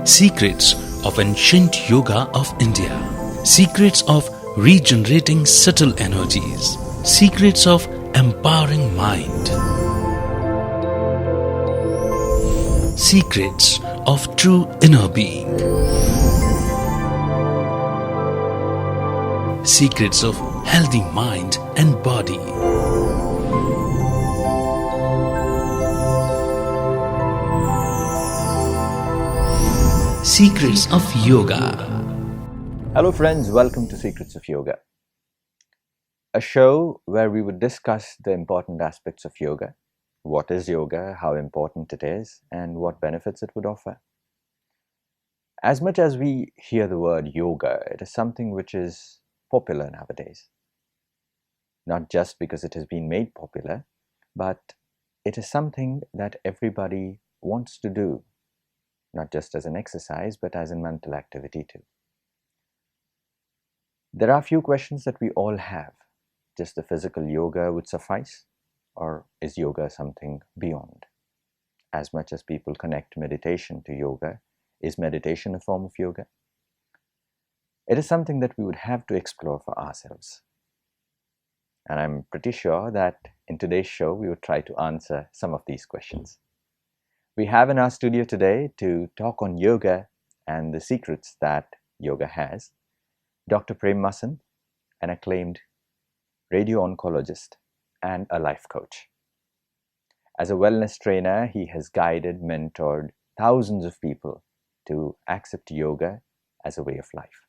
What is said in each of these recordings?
Secrets of Ancient Yoga of India. Secrets of regenerating subtle energies. Secrets of empowering mind. Secrets of true inner being. Secrets of healthy mind and body. Secrets of Yoga. Hello friends, welcome to Secrets of Yoga, a show where we would discuss the important aspects of yoga. What is yoga, how important it is, and what benefits it would offer. As much as we hear the word yoga, it is something which is popular nowadays. Not just because it has been made popular, but it is something that everybody wants to do. Not just as an exercise, but as a mental activity too. There are a few questions that we all have. Just the physical yoga would suffice? Or is yoga something beyond? As much as people connect meditation to yoga, is meditation a form of yoga? It is something that we would have to explore for ourselves. And I'm pretty sure that in today's show, we would try to answer some of these questions. We have in our studio today to talk on yoga and the secrets that yoga has, Dr. Prem Masand, an acclaimed radio-oncologist and a life coach. As a wellness trainer, he has guided, mentored thousands of people to accept yoga as a way of life.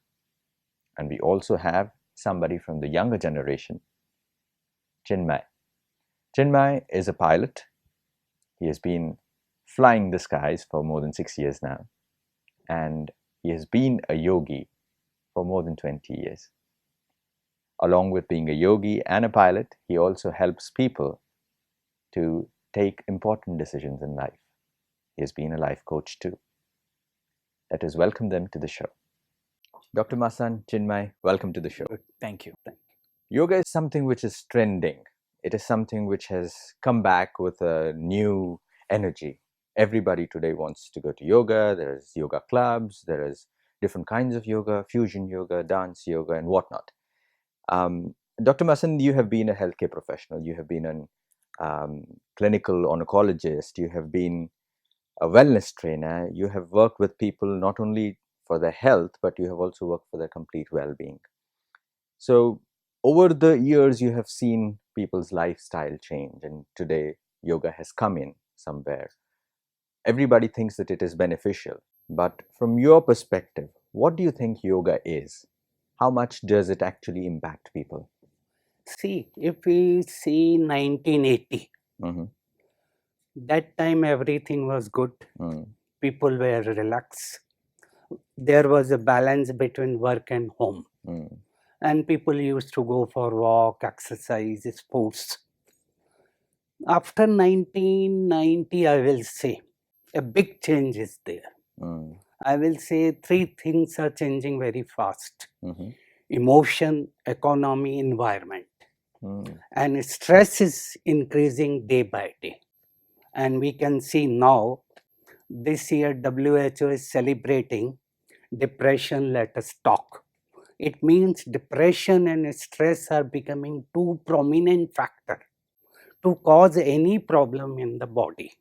And we also have somebody from the younger generation, Chinmay. Chinmay is a pilot. He has been flying the skies for more than 6 years now, and he has been a yogi for more than 20 years. Along with being a yogi and a pilot, he also helps people to take important decisions in life. He has been a life coach too. Let us welcome them to the show. Dr. Masand, Chinmay, welcome to the show. Thank you. Yoga is something which is trending. It is something which has come back with a new energy. Everybody today wants to go to yoga. There's yoga clubs, there is different kinds of yoga, fusion yoga, dance yoga, and whatnot. Dr. Masand, you have been a healthcare professional. You have been a clinical oncologist. You have been a wellness trainer. You have worked with people not only for their health, but you have also worked for their complete well-being. So over the years, you have seen people's lifestyle change, and today yoga has come in somewhere. Everybody thinks that it is beneficial, but from your perspective, what do you think yoga is? How much does it actually impact people? See, if we see 1980, that time everything was good. People were relaxed. There was a balance between work and home. And people used to go for walk, exercise, sports. After 1990, I will say, a big change is there. I will say three things are changing very fast. Emotion, economy, environment. And stress is increasing day by day. And we can see now, this year WHO is celebrating Depression Let Us Talk. It means depression and stress are becoming two prominent factors to cause any problem in the body.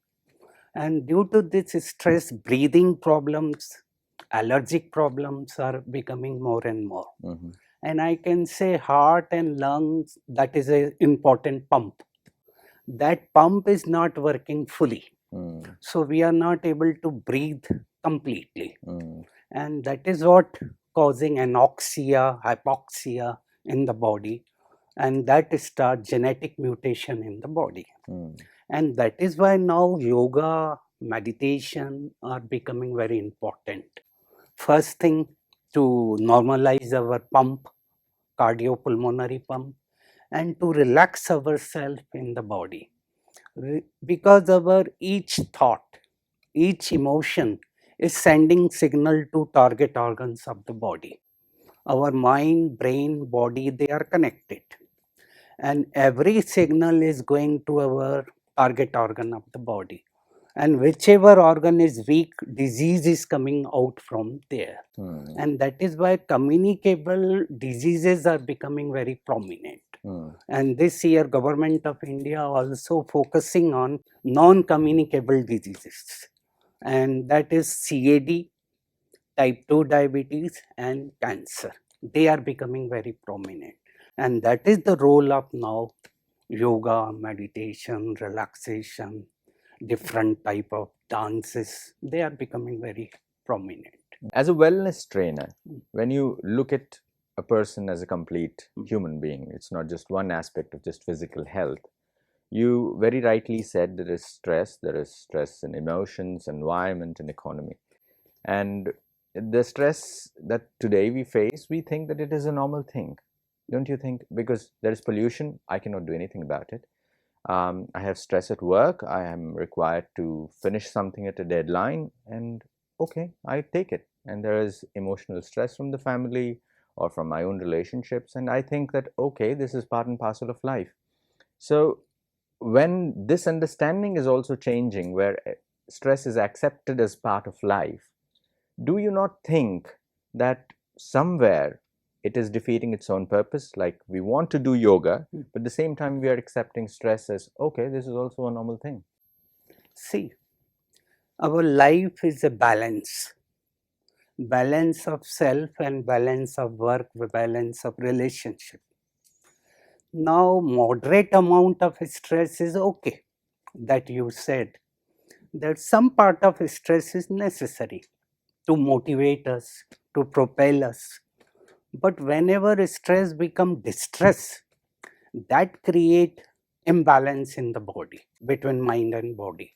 And due to this stress, breathing problems, allergic problems are becoming more and more. And I can say heart and lungs, that is an important pump. That pump is not working fully. So we are not able to breathe completely. And that is what causing anoxia, hypoxia in the body. And that starts genetic mutation in the body. And that is why now yoga, meditation are becoming very important. First thing, to normalize our pump, cardiopulmonary pump, and to relax ourselves in the body. Because our each thought, each emotion is sending signal to target organs of the body. Our mind, brain, body, they are connected. And every signal is going to our target organ of the body. And whichever organ is weak, disease is coming out from there. And that is why communicable diseases are becoming very prominent. And this year, Government of India also focusing on non-communicable diseases. And that is CAD, type 2 diabetes and cancer. They are becoming very prominent. And that is the role of now yoga, meditation, relaxation, different type of dances. They are becoming very prominent. As a wellness trainer, when you look at a person as a complete human being, it's not just one aspect of just physical health. You very rightly said there is stress in emotions, environment and economy. And the stress that today we face, we think that it is a normal thing. Don't you think? Because there is pollution, I cannot do anything about it. I have stress at work, I am required to finish something at a deadline, and okay, I take it. And there is emotional stress from the family or from my own relationships, and I think that okay, this is part and parcel of life. So when this understanding is also changing, where stress is accepted as part of life, do you not think that somewhere it is defeating its own purpose? Like, we want to do yoga, but at the same time we are accepting stress as okay, this is also a normal thing. See, our life is a balance of self and balance of work, balance of relationship. Now, moderate amount of stress is okay. That you said that some part of stress is necessary to motivate us, to propel us. But whenever stress becomes distress, that create imbalance in the body, between mind and body.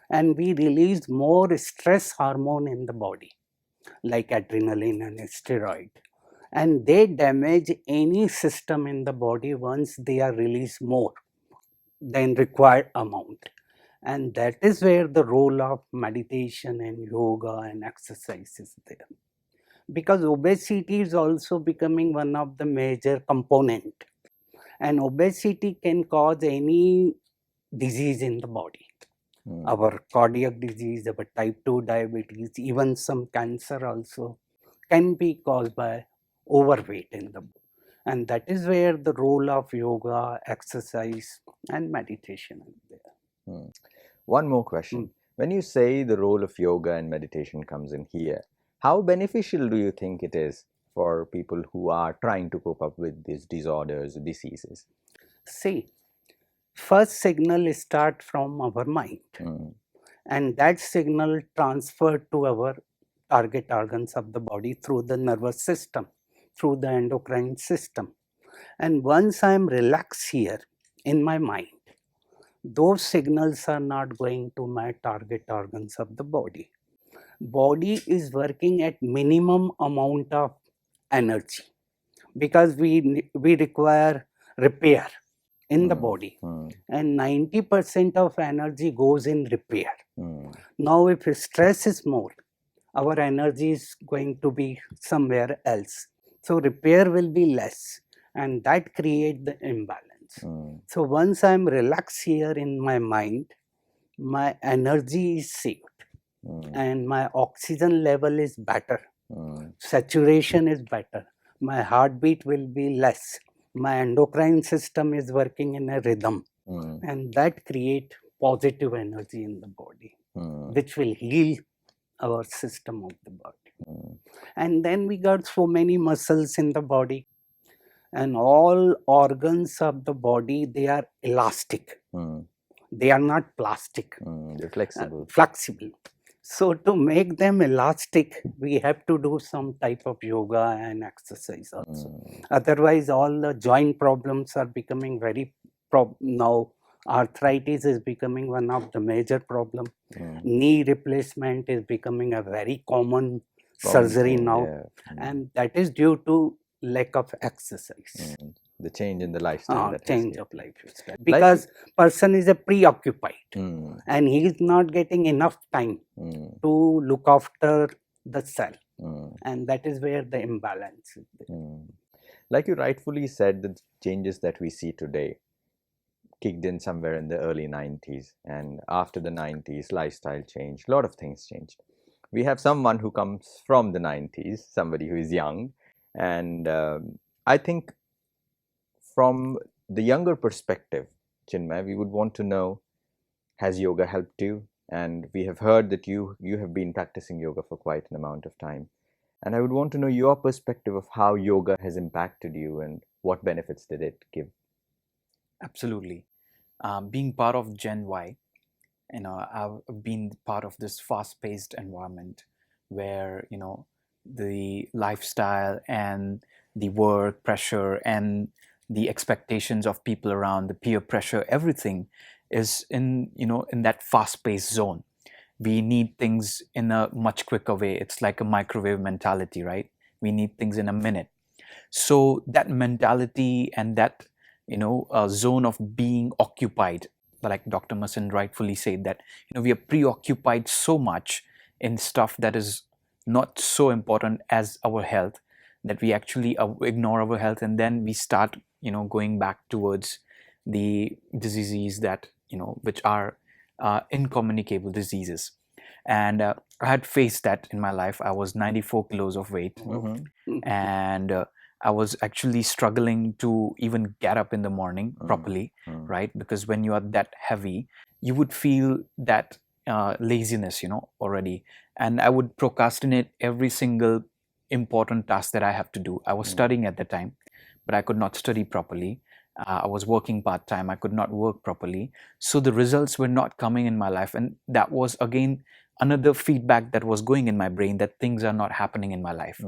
And we release more stress hormone in the body, like adrenaline and steroid. And they damage any system in the body once they are released more than required amount. And that is where the role of meditation and yoga and exercise is there. Because obesity is also becoming one of the major component. And obesity can cause any disease in the body. Our cardiac disease, our type 2 diabetes, even some cancer also can be caused by overweight in the body. And that is where the role of yoga, exercise and meditation is there. One more question. When you say the role of yoga and meditation comes in here, how beneficial do you think it is for people who are trying to cope up with these disorders, diseases? See, first signal start from our mind, and that signal transferred to our target organs of the body through the nervous system, through the endocrine system. And once I am relaxed here in my mind, those signals are not going to my target organs of the body. Body is working at minimum amount of energy because we require repair in the body, and 90% of energy goes in repair. Now if stress is more, our energy is going to be somewhere else, so repair will be less, and that create the imbalance. So once I am relaxed here in my mind, my energy is saved, and my oxygen level is better, saturation is better, my heartbeat will be less, my endocrine system is working in a rhythm, and that create positive energy in the body, which will heal our system of the body. And then we got so many muscles in the body, and all organs of the body, they are elastic. They are not plastic. They're flexible. Flexible. So to make them elastic, we have to do some type of yoga and exercise also. Otherwise, all the joint problems are becoming very now. Arthritis is becoming one of the major problem. Knee replacement is becoming a very common surgery now, and that is due to lack of exercise. The change in the lifestyle. Change of lifestyle. Because person is a preoccupied, and he is not getting enough time to look after the cell, and that is where the imbalance is there. Like you rightfully said, the changes that we see today, kicked in somewhere in the early 90s, and after the 90s, lifestyle changed, a lot of things changed. We have someone who comes from the 90s, somebody who is young, and I think from the younger perspective, Chinmay, we would want to know, has yoga helped you? And we have heard that you have been practicing yoga for quite an amount of time. And I would want to know your perspective of how yoga has impacted you and what benefits did it give? Absolutely. Being part of Gen Y, I've been part of this fast-paced environment where, the lifestyle and the work pressure and the expectations of people around, the peer pressure, everything is in that fast-paced zone. We need things in a much quicker way. It's like a microwave mentality, right? We need things in a minute. So that mentality and that zone of being occupied, like Dr. Masand rightfully said, that we are preoccupied so much in stuff that is not so important as our health, that we actually ignore our health, and then we start going back towards the diseases that which are incommunicable diseases. And I had faced that in my life. I was 94 kilos of weight, and I was actually struggling to even get up in the morning properly, right? Because when you are that heavy, you would feel that laziness, already. And I would procrastinate every single important task that I have to do. I was studying at the time, but I could not study properly. I was working part-time. I could not work properly. So the results were not coming in my life. And that was, again, another feedback that was going in my brain that things are not happening in my life.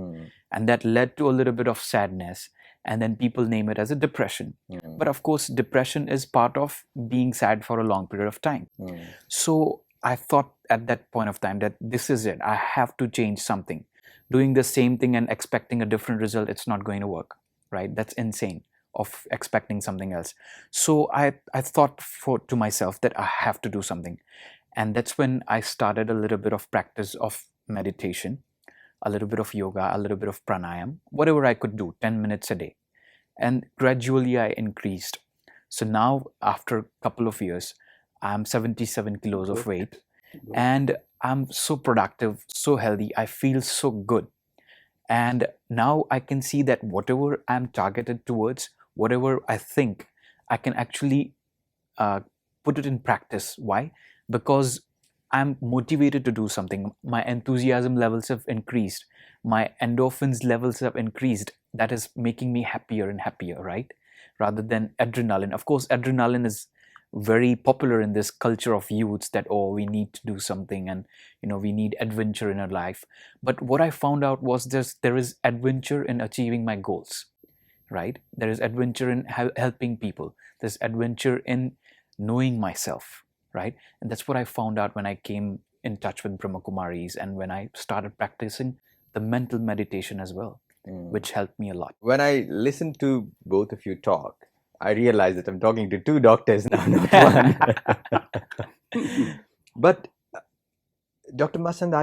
And that led to a little bit of sadness. And then people name it as a depression. But of course, depression is part of being sad for a long period of time. So I thought at that point of time that this is it. I have to change something. Doing the same thing and expecting a different result, it's not going to work, right? That's insane, of expecting something else. So I thought to myself that I have to do something. And that's when I started a little bit of practice of meditation, a little bit of yoga, a little bit of pranayam, whatever I could do, 10 minutes a day. And gradually I increased. So now after a couple of years, I'm 77 kilos of weight, and I'm so productive, so healthy. I feel so good. And now I can see that whatever I'm targeted towards, whatever I think, I can actually put it in practice. Why? Because I'm motivated to do something. My enthusiasm levels have increased. My endorphins levels have increased. That is making me happier and happier, right? Rather than adrenaline. Of course, adrenaline is very popular in this culture of youths that, we need to do something and, we need adventure in our life. But what I found out was there is adventure in achieving my goals, right? There is adventure in helping people. There's adventure in knowing myself, right? And that's what I found out when I came in touch with Brahmakumaris and when I started practicing the mental meditation as well, which helped me a lot. When I listened to both of you talk, I realized that I'm talking to two doctors now, not one. But Dr. Masand,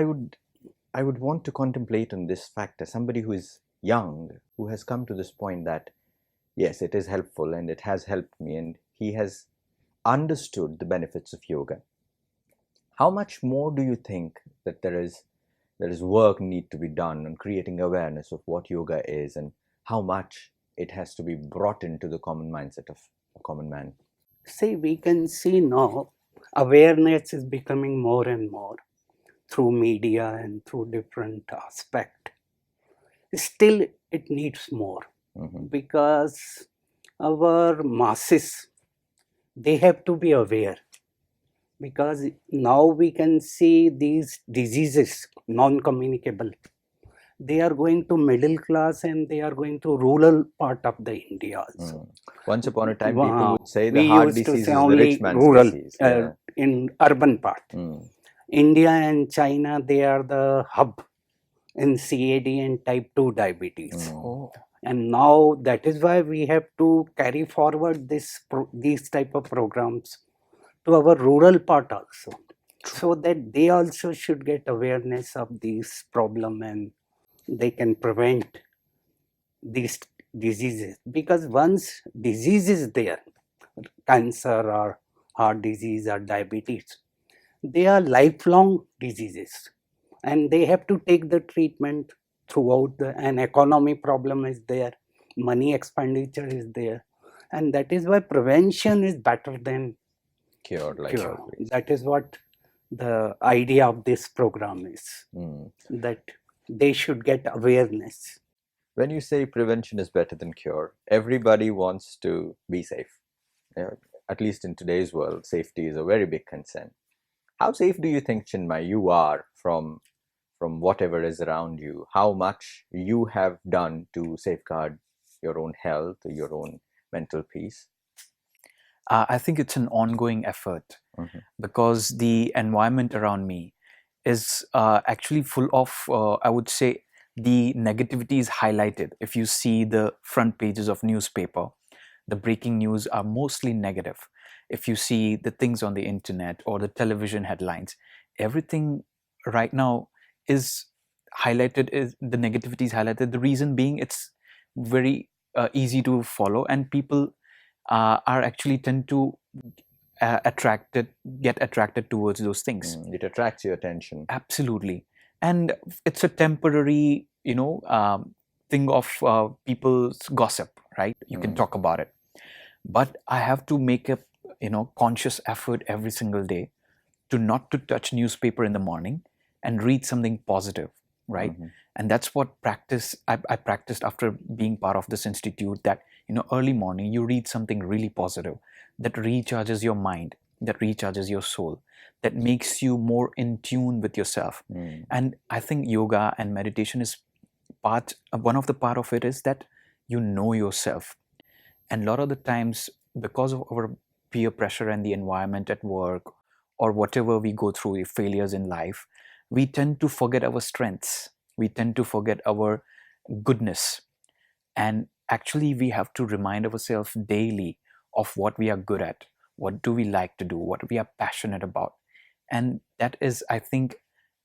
I would want to contemplate on this fact as somebody who is young, who has come to this point that, yes, it is helpful and it has helped me, and he has understood the benefits of yoga. How much more do you think that there is work need to be done on creating awareness of what yoga is, and how much it has to be brought into the common mindset of a common man? See, we can see now awareness is becoming more and more through media and through different aspects. Still, it needs more because our masses, they have to be aware, because now we can see these diseases, non-communicable. They are going to middle class and they are going to rural part of the India also. Once upon a time, people would say the we heart used to disease say is only the rich man's rural, disease. in urban part. India and China, they are the hub in CAD and type 2 diabetes. And now that is why we have to carry forward these type of programs to our rural part also, so that they also should get awareness of this problem and they can prevent these diseases. Because once disease is there, cancer or heart disease or diabetes. They are lifelong diseases and they have to take the treatment throughout. An economy problem is there, money expenditure is there, and that is why prevention is better than Cure, like cure. always. That is what the idea of this program is, that they should get awareness. When you say prevention is better than cure, everybody wants to be safe. At least in today's world, safety is a very big concern. How safe do you think, Chinmay, you are from whatever is around you? How much you have done to safeguard your own health, your own mental peace? I think it's an ongoing effort because the environment around me is actually full of, I would say, the negativity is highlighted. If you see the front pages of newspaper, the breaking news are mostly negative. If you see the things on the internet or the television headlines, everything right now is highlighted, is the negativity is highlighted. The reason being it's very easy to follow, and people are actually tend to get attracted towards those things. It attracts your attention. Absolutely. And it's a temporary, thing of people's gossip, right? You can talk about it. But I have to make a, conscious effort every single day to not to touch newspaper in the morning and read something positive, right? And that's what I practiced after being part of this institute, that, early morning you read something really positive that recharges your mind, that recharges your soul, that makes you more in tune with yourself. And I think yoga and meditation is one of the part of it is that you know yourself. And a lot of the times, because of our peer pressure and the environment at work or whatever we go through, failures in life, we tend to forget our strengths. We tend to forget our goodness. And actually, we have to remind ourselves daily of what we are good at, what do we like to do, what we are passionate about. And that is, I think,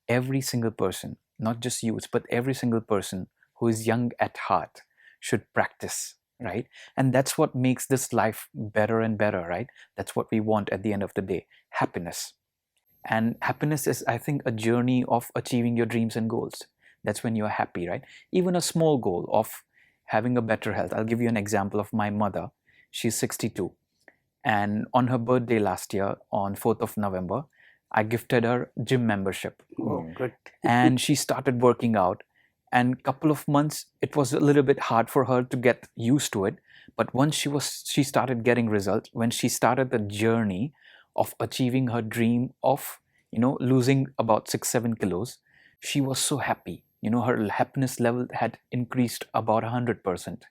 every single person, not just youth, but every single person who is young at heart should practice, right? And that's what makes this life better and better, right? That's what we want at the end of the day, happiness. And happiness is, I think, a journey of achieving your dreams and goals. That's when you're happy, right? Even a small goal of having a better health. I'll give you an example of my mother. She's 62. And on her birthday last year, on 4th of November, I gifted her gym membership. Oh, good. And she started working out. And couple of months, it was a little bit hard for her to get used to it. But once she started getting results, when she started the journey of achieving her dream of, losing about 6-7 kilos, she was so happy. Her happiness level had increased about 100%.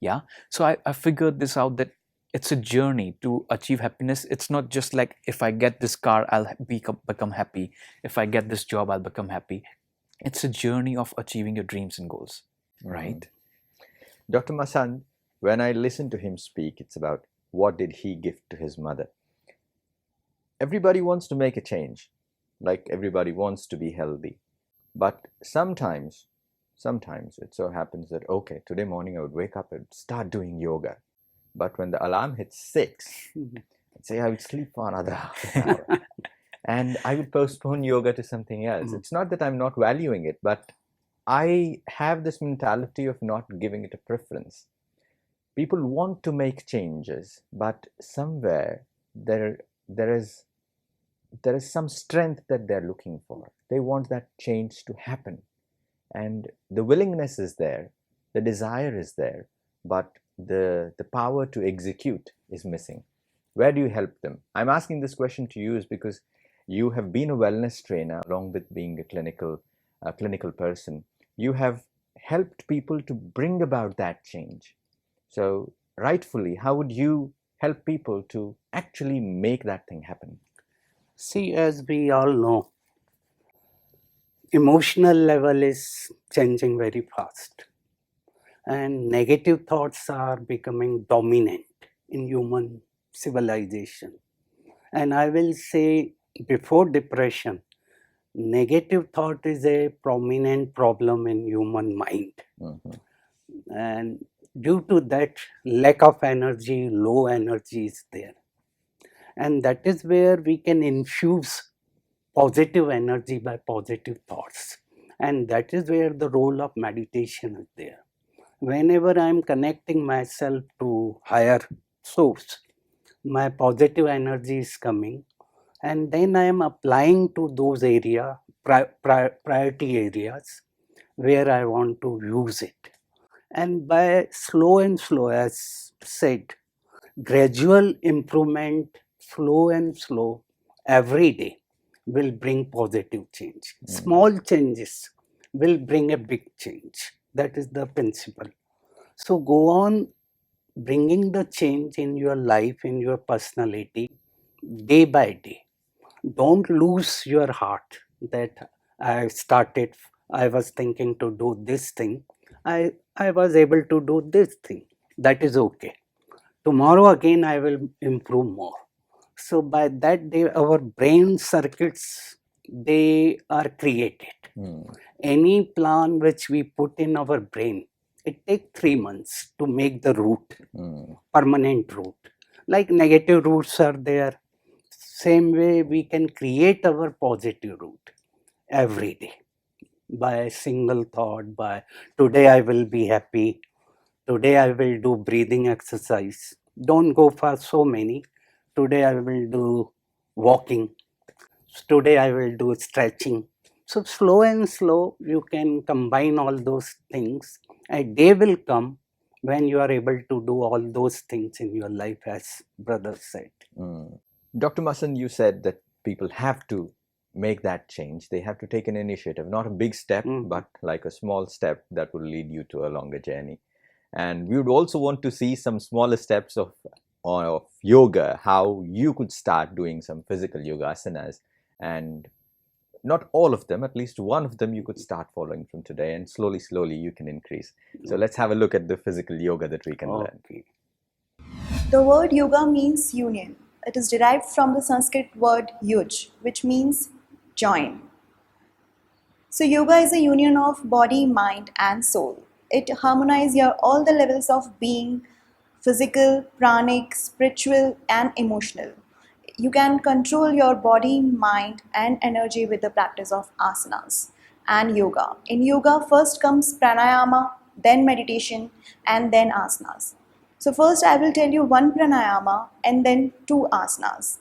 Yeah. So I figured this out, that it's a journey to achieve happiness. It's not just like, if I get this car, I'll become happy. If I get this job, I'll become happy. It's a journey of achieving your dreams and goals, right? Dr. Masand, when I listen to him speak, it's about what did he give to his mother. Everybody wants to make a change, like everybody wants to be healthy. But sometimes it so happens that, okay, today morning I would wake up and start doing yoga. But when the alarm hits 6, I'd say I would sleep for another half an hour. And I would postpone yoga to something else. It's not that I'm not valuing it, but I have this mentality of not giving it a preference. People want to make changes, but somewhere there is some strength that they're looking for. They want that change to happen. And the willingness is there, the desire is there, but the power to execute is missing. Where do you help them? I'm asking this question to you is because you have been a wellness trainer along with being a clinical person. You have helped people to bring about that change. So rightfully, how would you help people to actually make that thing happen? See, as we all know, emotional level is changing very fast. And negative thoughts are becoming dominant in human civilization. And I will say, before depression, negative thought is a prominent problem in human mind. And Due to that lack of energy, low energy is there. And that is where we can infuse positive energy by positive thoughts. And that is where the role of meditation is there. Whenever I am connecting myself to higher source, my positive energy is coming, and then I am applying to those priority areas where I want to use it. And by slow and slow, as said, gradual improvement, slow and slow, every day will bring positive change. Small changes will bring a big change. That is the principle. So go on bringing the change in your life, in your personality, day by day. Don't lose your heart that I was thinking to do this thing. I was able to do this thing. That is okay. Tomorrow again I will improve more. So by that day our brain circuits, they are created. Any plan which we put in our brain, it takes 3 months to make the root, permanent root. Like negative roots are there, same way we can create our positive root every day by a single thought, by today I will be happy, today I will do breathing exercise. Don't go for so many. Today I will do walking. Today I will do stretching. So slow and slow, you can combine all those things. A day will come when you are able to do all those things in your life, as brother said. Dr. Masand, you said that people have to make that change. They have to take an initiative, not a big step, but like a small step that will lead you to a longer journey. And we would also want to see some smaller steps of yoga, how you could start doing some physical yoga asanas, and not all of them, at least one of them you could start following from today, and slowly you can increase. So let's have a look at the physical yoga that we can learn. The word yoga means union. It is derived from the Sanskrit word yuj, which means join. So yoga is a union of body, mind and soul. It harmonizes all the levels of being, physical, pranic, spiritual and emotional. You can control your body, mind and energy with the practice of asanas and yoga. In yoga, first comes pranayama, then meditation and then asanas. So first I will tell you one pranayama and then 2 asanas.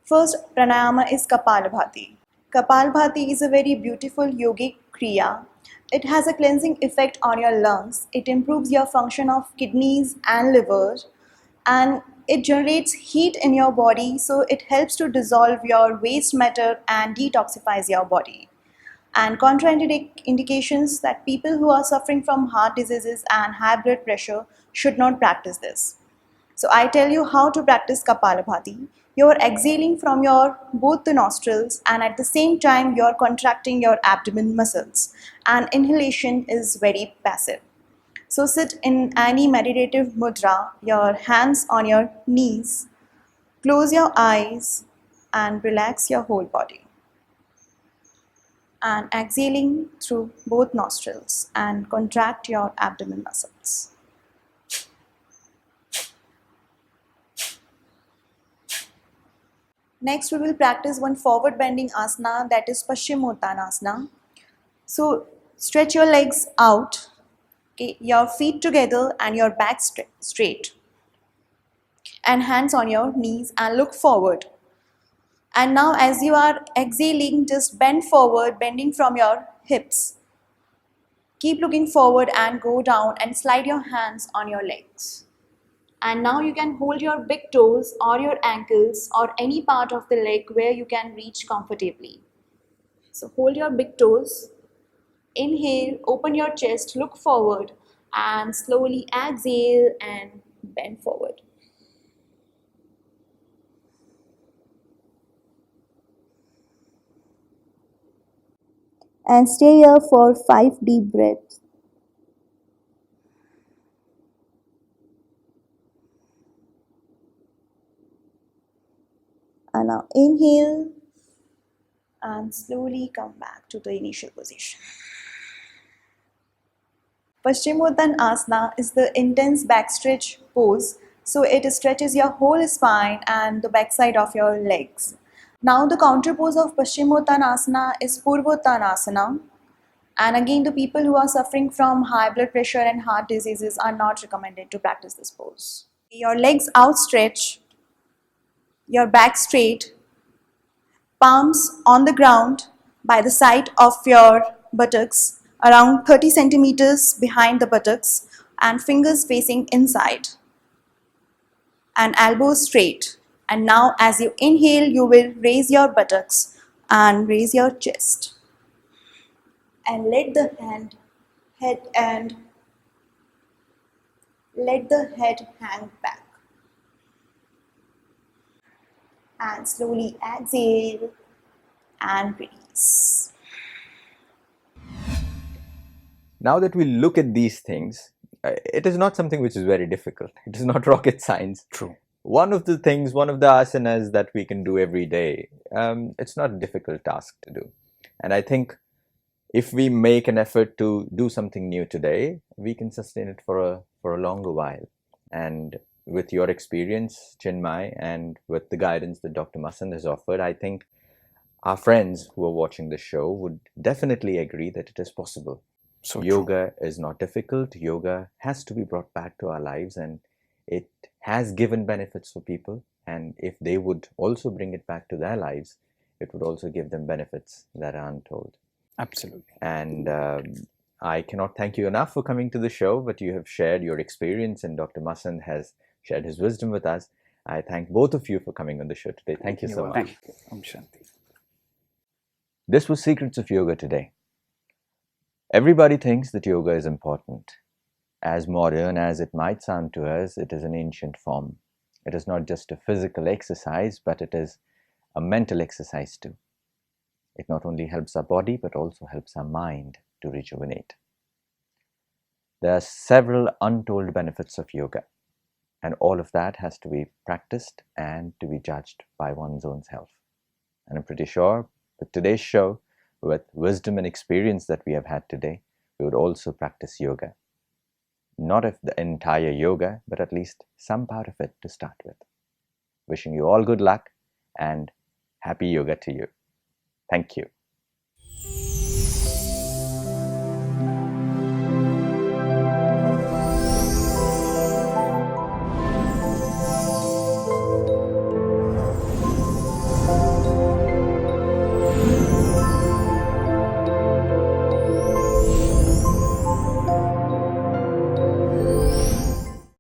First pranayama is Kapalabhati. Kapalbhati is a very beautiful yogic kriya. It has a cleansing effect on your lungs. It improves your function of kidneys and liver, and it generates heat in your body, so it helps to dissolve your waste matter and detoxifies your body. And contraindications that people who are suffering from heart diseases and high blood pressure should not practice this. So I tell you how to practice Kapalabhati. You are exhaling from your both the nostrils, and at the same time you are contracting your abdomen muscles, and inhalation is very passive. So sit in any meditative mudra, your hands on your knees, close your eyes and relax your whole body. And exhaling through both nostrils and contract your abdomen muscles. Next, we will practice one forward bending asana, that is Paschimottanasana. So stretch your legs out, okay, your feet together and your back straight, and hands on your knees and look forward. And now as you are exhaling, just bend forward, bending from your hips. Keep looking forward and go down and slide your hands on your legs. And now you can hold your big toes or your ankles or any part of the leg where you can reach comfortably. So hold your big toes, inhale, open your chest, look forward and slowly exhale and bend forward. And stay here for 5 deep breaths. And now inhale and slowly come back to the initial position. Paschimottanasana is the intense back stretch pose, so it stretches your whole spine and the backside of your legs. Now the counter pose of Paschimottanasana is Purvottanasana, and again the people who are suffering from high blood pressure and heart diseases are not recommended to practice this pose. Your legs outstretched, your back straight, palms on the ground by the side of your buttocks, around 30 centimeters behind the buttocks, and fingers facing inside, and elbows straight. And now, as you inhale, you will raise your buttocks and raise your chest. And let the head hang back. And slowly exhale and release. Now that we look at these things, it is not something which is very difficult. It is not rocket science. True. One of the asanas that we can do every day, it's not a difficult task to do. And I think if we make an effort to do something new today, we can sustain it for a longer while. And with your experience, Chinmay, and with the guidance that Dr. Masand has offered, I think our friends who are watching the show would definitely agree that it is possible. So yoga is not difficult. Yoga has to be brought back to our lives, and it has given benefits for people. And if they would also bring it back to their lives, it would also give them benefits that are untold. Absolutely. And I cannot thank you enough for coming to the show, but you have shared your experience, and Dr. Masand has shared his wisdom with us. I thank both of you for coming on the show today. Thank you so much. Thank you. Om Shanti. This was Secrets of Yoga today. Everybody thinks that yoga is important. As modern as it might sound to us, it is an ancient form. It is not just a physical exercise, but it is a mental exercise too. It not only helps our body, but also helps our mind to rejuvenate. There are several untold benefits of yoga, and all of that has to be practiced and to be judged by one's own self. And I'm pretty sure with today's show, with wisdom and experience that we have had today, we would also practice yoga. Not of the entire yoga, but at least some part of it to start with. Wishing you all good luck and happy yoga to you. Thank you.